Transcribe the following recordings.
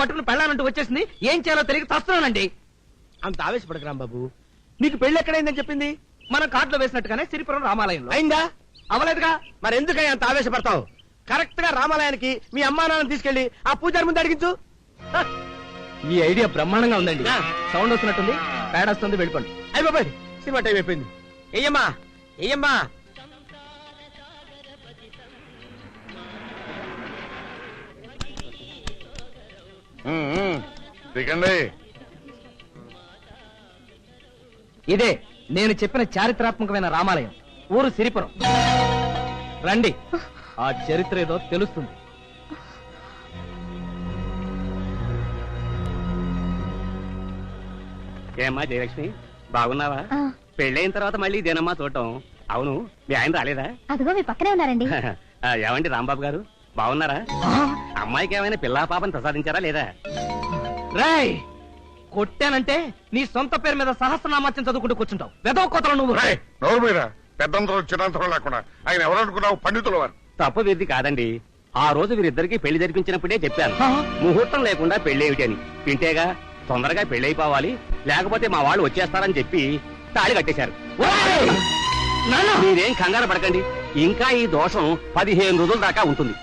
పట్టుకుని పెళ్ళానంటూ వచ్చేసింది. ఏం చేయాలో తెలియక తస్తున్నానండి. అంత ఆవేశపడకు రాంబాబు. నీకు పెళ్లి ఎక్కడైందని చెప్పింది? మనం కార్డులో వేసినట్టుగానే సిరిపురం రామాలయంలో. అయిందా? అవలేదుగా. మరి ఎందుకని అంత ఆవేశపడతావు? కరెక్ట్ గా రామాలయానికి మీ అమ్మా నాన్న తీసుకెళ్లి ఆ పూజారి ముందు అడిగించు. ఈ ఐడియా బ్రహ్మాండంగా ఉందండి. సౌండ్ వస్తున్నట్టుంది, ప్యాడ్ వస్తుంది, వెళ్ళిపోండి. అయ్యి బాబాయ్, సినిమా టైం అయిపోయింది. ఏయమ్మా ఏయమ్మా. ఇదే నేను చెప్పిన చారిత్రాత్మకమైన రామాలయం. ఊరు సిరిపురం. రండి, ఆ చరిత్ర ఏదో తెలుస్తుంది. ఏమ్మా జయలక్ష్మి, బాగున్నావా? పెళ్ళైన తర్వాత మళ్ళీ ఇదేనమ్మా చూడటం. అవును, మీ ఆయన రాలేదా? అదిగో మీ పక్కనే ఉన్నారండి. ఏమండి రాంబాబు గారు, బాగున్నారా? అమ్మాయికి ఏమైనా పిల్లా పాపని ప్రసాదించారా లేదా? రాయ్, కొట్టానంటే నీ సొంత పేరు మీద సహస్రనామాత్యం చదువుకుంటూ కూర్చుంటావు. వెదవ కోతలు నువ్వు. నోరు మీద పెద్దంతరం చిన్నంతరం లేకుండా ఆయన ఎవరనుకున్నావు? పండితుల వారు. తప్పు వీరిది కాదండి. ఆ రోజు వీరిద్దరికి పెళ్లి జరిపించినప్పుడే చెప్పాను, ముహూర్తం లేకుండా పెళ్లి అని. వింటేగా తొందరగా పెళ్లి అయిపోవాలి, లేకపోతే మా వాళ్ళు వచ్చేస్తారని చెప్పి తాళి కట్టేశారు. మీరేం కంగారు పడకండి, ఇంకా ఈ దోషం 15 రోజుల దాకా ఉంటుంది.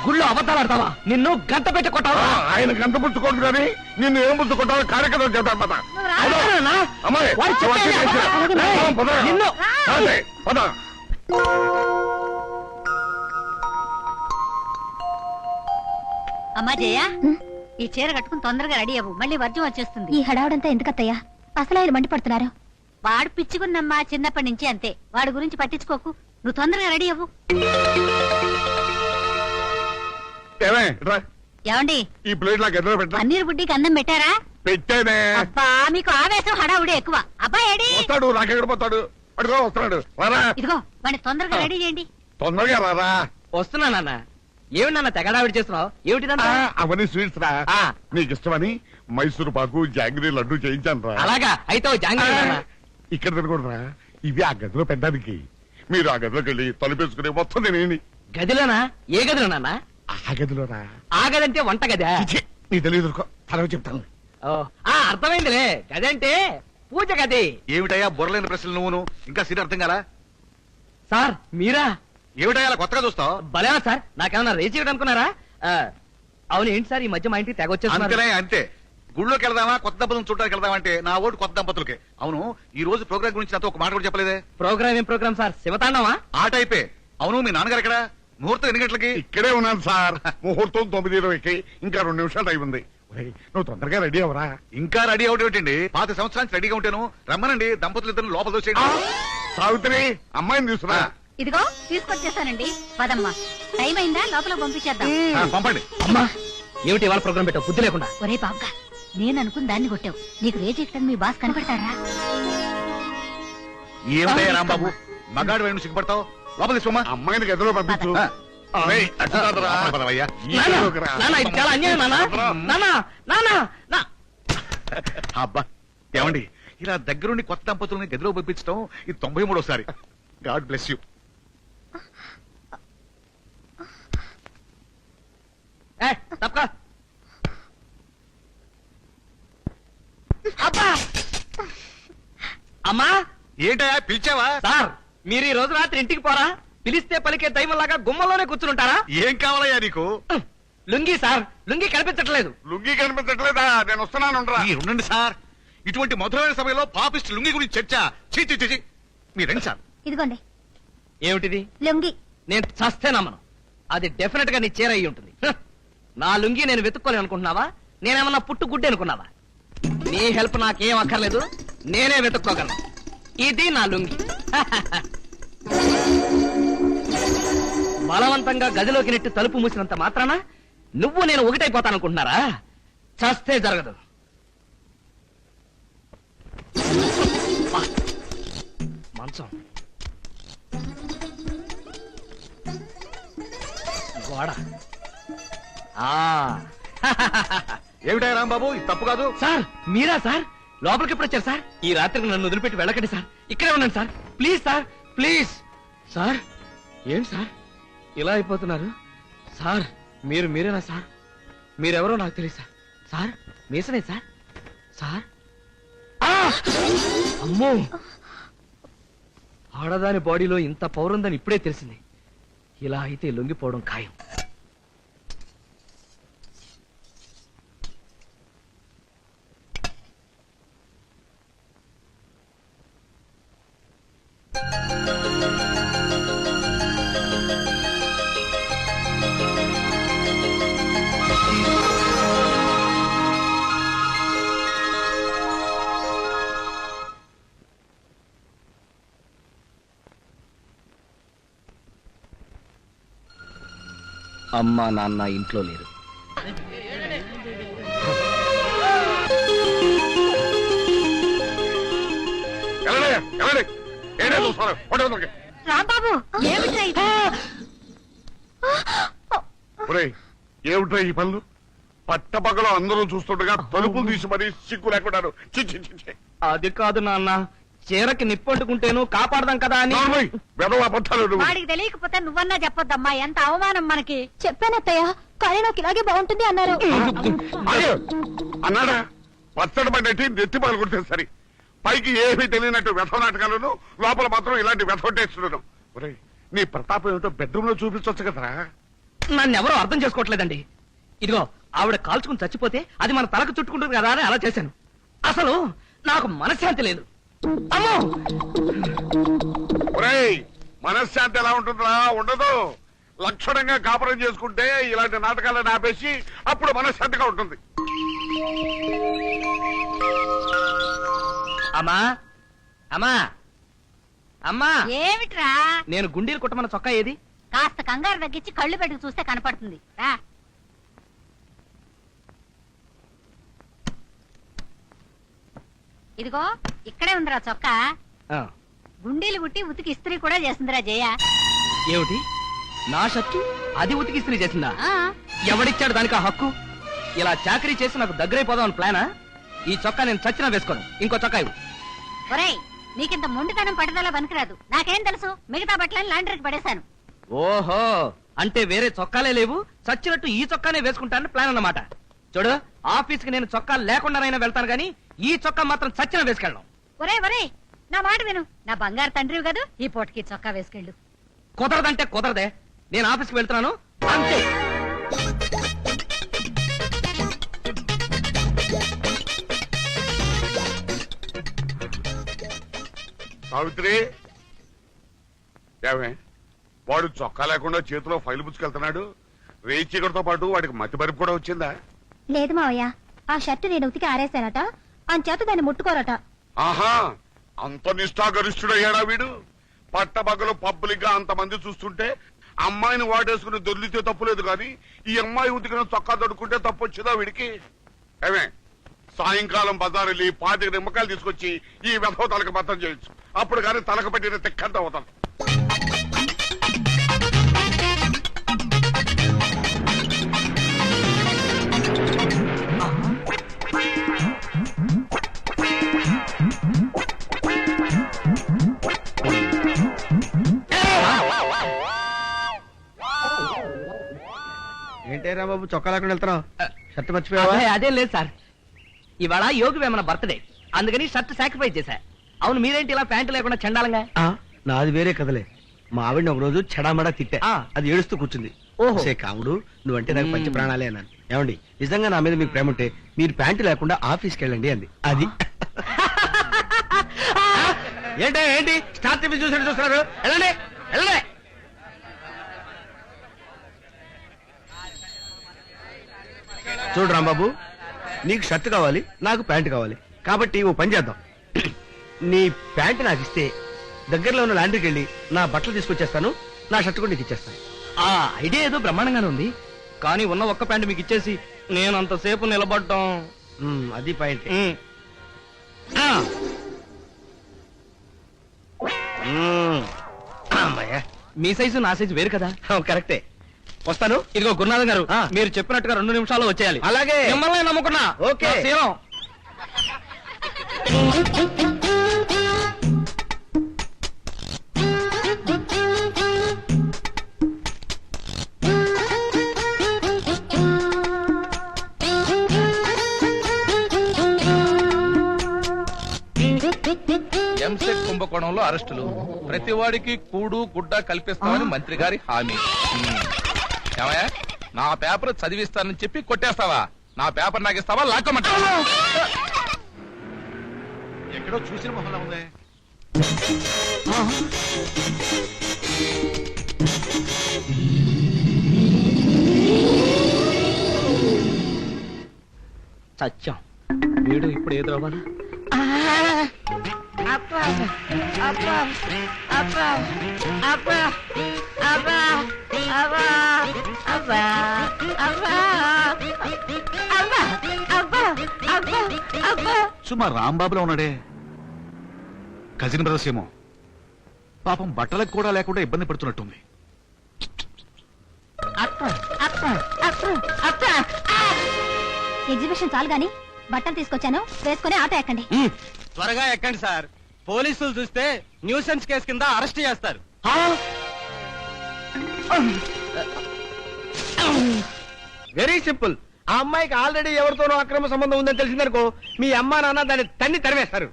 గుళ్ళో అబద్ధాలు ఆడతావా? నిన్ను గంట పెట్టి కొట్టావా? ఆయన గంట పుచ్చుకోండి కానీ నిన్ను ఏం పుచ్చుకుంటావో కార్యక్రమం చేద్దాం. పద నిన్ను పద. అమ్మా జయ, ఈ చీర కట్టుకుని తొందరగా రెడీ అవ్వు, మళ్ళీ వర్జం వచ్చేస్తుంది. ఈ హడావుడంతా ఎందుకత్తయ్యా? అసలు ఆయన మండిపడుతున్నారు. వాడు పిచ్చుకున్నమ్మా, చిన్నప్పటి నుంచి అంతే. వాడి గురించి పట్టించుకోకు, నువ్వు తొందరగా రెడీ అవ్వు. ఏమండి, ఈ ప్లేట్ నాకు ఎదురు పెట్టా. పన్నీర్ బుడ్డికి అన్నం పెట్టారా? పెట్టేనే. అబ్బా, మీకు ఆవేశం హడావుడే ఎక్కువ. అబ్బాయి ఏడి? వస్తాడు, నాకెక్కడ పోతాడు? అడుగు వస్తున్నాడు. రారా, ఇదిగో వాడిని తొందరగా రెడీ చేయండి. తొందరగా రారా. వస్తున్నా నాన్న. ఏమిటి నాన్న తెగడావిడి చేస్తున్నావు? ఏమిటిదంతా? అవన్నీ స్వీట్స్ రా. నీకు ఇష్టమని మైసూరు పాకు, జాంగ్రీ లడ్డు చేయించాను రా. అలాగా అయితే జాంగ్రీ. ఇక్కడ తినకూడదురా, ఇవి ఆ గదిలో పెట్టడానికి. మీరు ఆ గదిలోకి వెళ్ళి తలుపేసుకునే మొత్తం నేనేని. గదిలోనా? ఏ గదిలో నాన్న? ఆ గదిలోనా? ఆ గదంటే వంట గదా? నీ తెలియదు, తర్వాత చెప్తాను. అర్థమైందిలే, గదంటే పూజ గది. ఏమిటయ్యా బుర్రలేని ప్రశ్నలు నువ్వును? ఇంకా సీట్ అర్థం కాలా? సార్ మీరా? ఏమిటయ్యా కొత్తగా చూస్తావు? భలేవా సార్, నాకేమన్నా రేచి అనుకున్నారా? అవును, ఏంటి సార్ ఈ మధ్య మా ఇంటికి తెగ వచ్చేస్తున్నారు? అంతే. గుళ్ళోకి వెళ్దామా, కొత్త దంపతులను చూడడానికి వెళ్దామా అంటే నా ఓటు కొత్త దంపతులకే. అవును, ఈ రోజు ప్రోగ్రామ్ గురించి నాతో ఒక మాట కూడా చెప్పలేదే. ప్రోగ్రామ్ ఏం ప్రోగ్రామ్ సార్? శివతాండవా? ఆ టైపే. అవును, మీ నాన్నగారు ఎక్కడ? ముహూర్తం ఎన్ని గంటలకి? ఇక్కడే ఉన్నాను సార్. ముహూర్తం 9:20కి. ఇంకా 2 నిమిషాలు టైం ఉంది. నువ్వు తొందరగా రెడీ అవరా. ఇంకా రెడీ అవడం ఏంటండి? 5 సంవత్సరానికి రెడీగా ఉంటాను. రమ్మనండి, దంపతులు ఇద్దరు లోపల దోసేయండి. సావిత్రి, అమ్మాయిని తీసుకురా. ఇదిగో తీసుకొచ్చేసానండి. పదమ్మా, టైం అయిందా? లోపల పంపించేద్దాం. పంపండి. అమ్మా, ఏమిటి ఇవాళ ప్రోగ్రామ్ పెట్టావు? బుద్ధి లేకుండా. ఒరే బాబుగా, నేను అనుకుని దాన్ని కొట్టావు. నీకు రేజెక్టని మీ బాస్ కనపడతారా? ఏమిటయ్యా రాంబాబు, మగాడు వేణు సిగ్గుపడతావు? లోపల తీసుకోమా. అమ్మాయిని గదిలో పంపించు. చాలా అన్యాయం నాన్న. అబ్బా, ఏమండి, ఇలా దగ్గరుండి కొత్త దంపతుల్ని గదిలో పంపించడం ఇది 93వసారి. God bless you. అమ్మా, ఏంటయ్యా పిలిచావా? సార్ మీరు ఈ రోజు రాత్రి ఇంటికి పోరా? పిలిస్తే పలికే దైవంలాగా గుమ్మలోనే కూర్చుంటారా? ఏం కావాలయ్యా నీకు? లుంగి సార్, లుంగి కనిపించట్లేదు. లుంగి కనిపించట్లేదా? నేను వస్తున్నాను. ఉండండి సార్, ఇటువంటి మధురమైన సమయంలో పాపిస్ట్ లుంగి గురించి చర్చ. చీ, మీరండి సార్. ఇదిగోండి. ఏమిటిది? లుంగి. నేను చస్తే నమ్మను. అది డెఫినెట్ గా నీ చీర అయి ఉంటుంది. నా లుంగి నేను వెతుక్కోలేను అనుకుంటున్నావా? నేనేమన్నా పుట్టు గుడ్డి అనుకున్నావా? నీ హెల్ప్ నాకేం అక్కర్లేదు, నేనే వెతుక్కోగలను. ఇది నా లుంగి. బలవంతంగా గదిలోకి నెట్టి తలుపు మూసినంత మాత్రాన నువ్వు నేను ఒకటైపోతాననుకుంటున్నారా? చస్తే జరగదు. మంచం, గోడ. ఏమిటా రాంబాబు, ఇది తప్పు కాదు. సార్ మీరా సార్? లోపలికి ఎప్పుడు వచ్చారు సార్? ఈ రాత్రికి నన్ను వదిలిపెట్టి వెళ్ళకండి సార్. ఇక్కడే ఉన్నాను sir. Please sir, please. Sir ఏంటి సార్ ఇలా అయిపోతున్నారు? సార్ మీరేనా సార్? మీరెవరో నాకు తెలియదు సార్. సార్ మీసనే సార్. సార్ ఆ! అమ్మో, ఆడదాని బాడీలో ఇంత పౌరుందని ఇప్పుడే తెలిసింది. ఇలా అయితే లొంగిపోవడం ఖాయం. అమ్మా నాన్న ఇంట్లో లేరు. రాంబాబు ఏమిట్రా ఇది? ఏమిటో ఈ పనులు? పట్టపగలు అందరూ చూస్తుండగా తలుపులు తీసి మరీ సిగ్గు లేకుండా అది కాదు నాన్న, చీరకి నిప్పంటుకుంటేను కాపాడదాం కదా అని. వాడికి తెలియకపోతే నువ్వన్నా చెప్పొద్దమ్మా, ఎంత అవమానం మనకి. చెప్పానత్తయ్య, కానీ నాకు ఇలాగే బాగుంటుంది అన్నారు. అన్నాడా? పచ్చడి పడినట్టు నెత్తి పాలు కొడితే సరి. పైకి ఏమీ తెలియనట్టు వ్యథ నాటకాలను, లోపల మాత్రం ఇలాంటి వ్యథొట్టేస్తున్నాను. నీ ప్రతాపం ఏమిటో బెడ్రూమ్ లో చూపించవచ్చు కదరా. నన్ను ఎవరో అర్థం చేసుకోవట్లేదండి. ఇదిగో ఆవిడ కాల్చుకుని చచ్చిపోతే అది మన తలకు చుట్టుకుంటుంది కదా అని అలా చేశాను. అసలు నాకు మనశ్శాంతి లేదు. అమ్మో, మనశ్శాంతి ఎలా ఉంటుందిరా? ఉండదు. లక్షణంగా కాపురం చేసుకుంటే ఇలాంటి నాటకాలను ఆపేసి అప్పుడు మనశ్శాంతిగా ఉంటుంది. అమ్మా అమ్మా అమ్మా, ఏమిట్రా? నేను గుండీలు కుట్టమన్న చొక్కా ఏది? కాస్త కంగారు తగ్గించి కళ్ళు పెట్టుకు చూస్తే కనపడుతుంది రా. ఇదిగో ఇక్కడే ఉందిరా చొక్కా. ఆ, గుండీలు గుట్టి ఉతికి ఇస్త్రీ కూడా చేసిందిరా జయ. ఏమిటి? నా షర్టు అది ఉతికి ఇస్త్రీ చేసిందా? ఆ, ఎవడిచ్చాడు దానికి ఆ హక్కు? ఇలా చాకరీ చేసి నాకు దగ్గరైపోదామని ప్లానా? ఈ చొక్కా నేను చచ్చినా వేసుకోను. ఇంకో చొక్కా ఇవ్వు. ఒరేయ్, నీకింత మొండితనం పట్టుదల పనికిరాదు. నాకేం తెలుసు, మిగతా బట్టలని లాండ్రీకి పడేశాను. ఓహో, అంటే వేరే చొక్కాలే లేవు, చచ్చినట్టు ఈ చొక్కానే వేసుకుంటానని ప్లాన్ అన్నమాట. చూడు, ఆఫీస్ కి నేను చొక్కా లేకుండానైనా వెళ్తాను గానీ ఈ చొక్కా మాత్రం చచ్చిన వేసుకెళ్ళను. ఒరేయ్, నా మాట విను. నా బంగారు తండ్రివి కదా, ఈ పూటకి చొక్కా వేసుకెళ్ళు. కుదరదంటే కుదరదే. నేను ఆఫీస్కి వెళ్తున్నాను అంతే. సావిత్రి, ఏమే వాడు చొక్కా లేకుండా చేతిలో ఫైల్ పుచ్చుకెళ్తున్నాడు. రేచీకటితో పాటు వాడికి మతి మరుపు కూడా వచ్చిందా? లేదు మావయ్య, ఆ షర్టు నేను ఉతికి ఆరేశానట, అంచేత దాన్ని ముట్టుకోరట. ఆహా, అంత నిష్ఠాగరిష్ఠుడయ్యాడా వీడు? పట్టబగలు పబ్లిక్ గా అంతమంది చూస్తుంటే అమ్మాయిని వాడేసుకుని దొర్లితే తప్పులేదు కానీ ఈ అమ్మాయి ఉతికిన చొక్కా దొడుకుంటే తప్పు వచ్చిందా వీడికి? ఏమే, సాయంకాలం బజారెళ్ళి 25 నిమ్మకాయలు తీసుకొచ్చి ఈ వెధవ తలకు బద్దం చేయొచ్చు. అప్పుడు కానీ తలకు పట్టిన తిక్కంత అవుతాను. ఏంటేరా బాబు చొక్కా లేకుండా వెళ్తున్నావు? షర్ట్ మర్చిపోయావా? అదేం లేదు సార్, ఇవాళ యోగి వేమన బర్త్డే, అందుకని షర్ట్ సాక్రిఫైస్ చేశా. అవును, మీరేంటి ఇలా ప్యాంటు లేకుండా చండాలంగా? నాది వేరే కదలే. మా ఆవిడని ఒక రోజు చెడామడా తిట్టా, ఆ. అది ఏడుస్తూ కూర్చుంది. ఓహో. సే కాముడు, నువ్వంటే నాకు పంచ ప్రాణాలే అన్నాను. ఏమండి, నిజంగా నా మీద మీకు ప్రేమ ఉంటే మీరు ప్యాంటు లేకుండా ఆఫీస్కి వెళ్ళండి అంది. అది ఏంటి స్టార్ టీవీ చూసినట్టు చూస్తున్నారు? వెళ్ళండి వెళ్ళండి. చూడు రాంబాబు, నీకు షర్ట్ కావాలి, నాకు ప్యాంట్ కావాలి. కాబట్టి ఓ పని చేద్దాం. నీ ప్యాంట్ నాకు ఇస్తే దగ్గరలో ఉన్న లాండ్రీకి వెళ్ళి నా బట్టలు తీసుకొచ్చేస్తాను, నా షర్ట్ కూడా నీకు ఇచ్చేస్తాను. ఆ ఐడియా ఏదో బ్రహ్మాండంగానే ఉంది, కానీ ఉన్న ఒక్క ప్యాంటు మీకు ఇచ్చేసి నేను అంతసేపు నిలబడ్డం. అది పాయింట్. మీ సైజు నా సైజు వేరు కదా. కరెక్టే. వస్తాను. ఇదిగో గురునాథం గారు, ఆ. మీరు చెప్పినట్టుగా 2 నిమిషాల్లో వచ్చేయాలి. అలాగే. మిమ్మల్ని నమ్ముకున్నా. ఓకే. నా శీలం. ఎంసెట్ కుంభకోణంలో అరెస్టులు, ప్రతి వాడికి కూడు గుడ్డ కల్పిస్తామని మంత్రి గారి హామీ. ఏమయ్యా, నా పేపర్ చదివిస్తానని చెప్పి కొట్టేస్తావా? నా పేపర్ నాకు ఇస్తావా లాక్కోమంటావా? ఎక్కడో చూసిన మొహంలా ఉంది. సత్యం వీడు ఇప్పుడు ఏదో అవ్వాలా? సుమా రాంబాబులో ఉన్నాడే, కజిన్ బ్రదర్స్ ఏమో. పాపం బట్టలకు కూడా లేకుండా ఇబ్బంది పడుతున్నట్టుంది. ఎగ్జిబిషన్ చాలు గాని బట్టలు తీసుకొచ్చాను, వేసుకుని ఆటో ఎక్కండి. త్వరగా ఎక్కండి సార్, పోలీసులు చూస్తే న్యూసెన్స్ కేసు కింద అరెస్ట్ చేస్తారు. Very simple. ఆ అమ్మాయికి ఆల్రెడీ ఎవరితోనో అక్రమ సంబంధం ఉందని తెలిసిందనుకో, మీ అమ్మా నాన్న దాన్ని తన్ని తరివేస్తారు.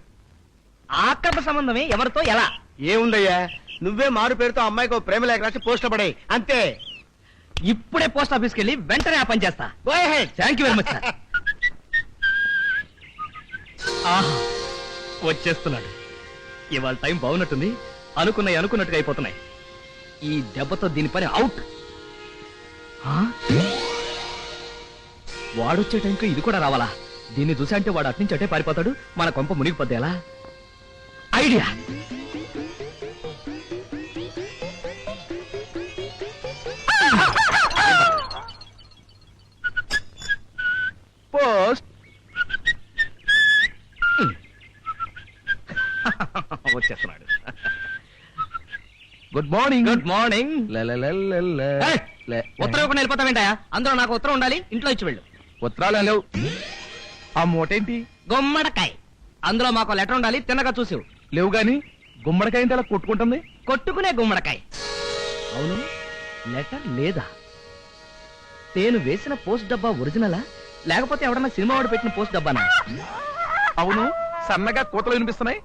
ఆక్రమ సంబంధమే ఎవరితో ఎలా? ఏముందయ్యా, నువ్వే మారు పేరుతో అమ్మాయికి ఓ ప్రేమ లేఖ రాసి పోస్ట్ పడే అంతే. ఇప్పుడే పోస్ట్ ఆఫీస్కి వెళ్ళి వెంటనే ఆ పని చేస్తా. Go ahead. Thank you very much sir. ఆహా, వచ్చేస్తున్నాడు. ఇవాళ టైం బాగున్నట్టుంది. అనుకున్నట్టుగా అయిపోతున్నాయి. ఈ దెబ్బతో దీని పని అవుట్. వాడొచ్చే టైంకి ఇది కూడా రావాలా? దీన్ని చూసా అంటే వాడు అట్నుంచి అటే పారిపోతాడు, మన కొంప మునిగిపోద్ది. ఎలా? ఐడియా. పోస్ట్. వచ్చేస్తున్నాడు. Good morning. Good morning. ఉత్తరం ఇవ్వకుండా వెళ్ళిపోతావేంటయా? అందులో నాకు ఉత్తరం ఉండాలి, ఇంట్లో ఇచ్చి వెళ్ళు. ఉత్తరాలు లేవు. ఆ మూటేంటి? గుమ్మడికాయ. అందులో మాకు లెటర్ ఉండాలి, తిన్నగా చూసావు. లేవు గాని గుమ్మడికాయ ఏంటి అలా కొట్టుకుంటుంది? కొట్టుకునే గుమ్మడికాయ. అవును, లెటర్ లేదా? నేను వేసిన పోస్ట్ డబ్బా ఒరిజినలా, లేకపోతే ఎవడన్నా సినిమా వాడు పెట్టిన పోస్ట్ డబ్బానా? అవును, సన్నగా కోతలు వినిపిస్తున్నాయి.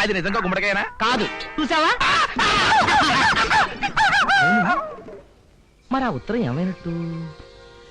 అది నిజంగా గుమ్మడికాయనా? కాదు. చూసావా? మరి ఆ ఉత్తరం ఏమైనట్టు?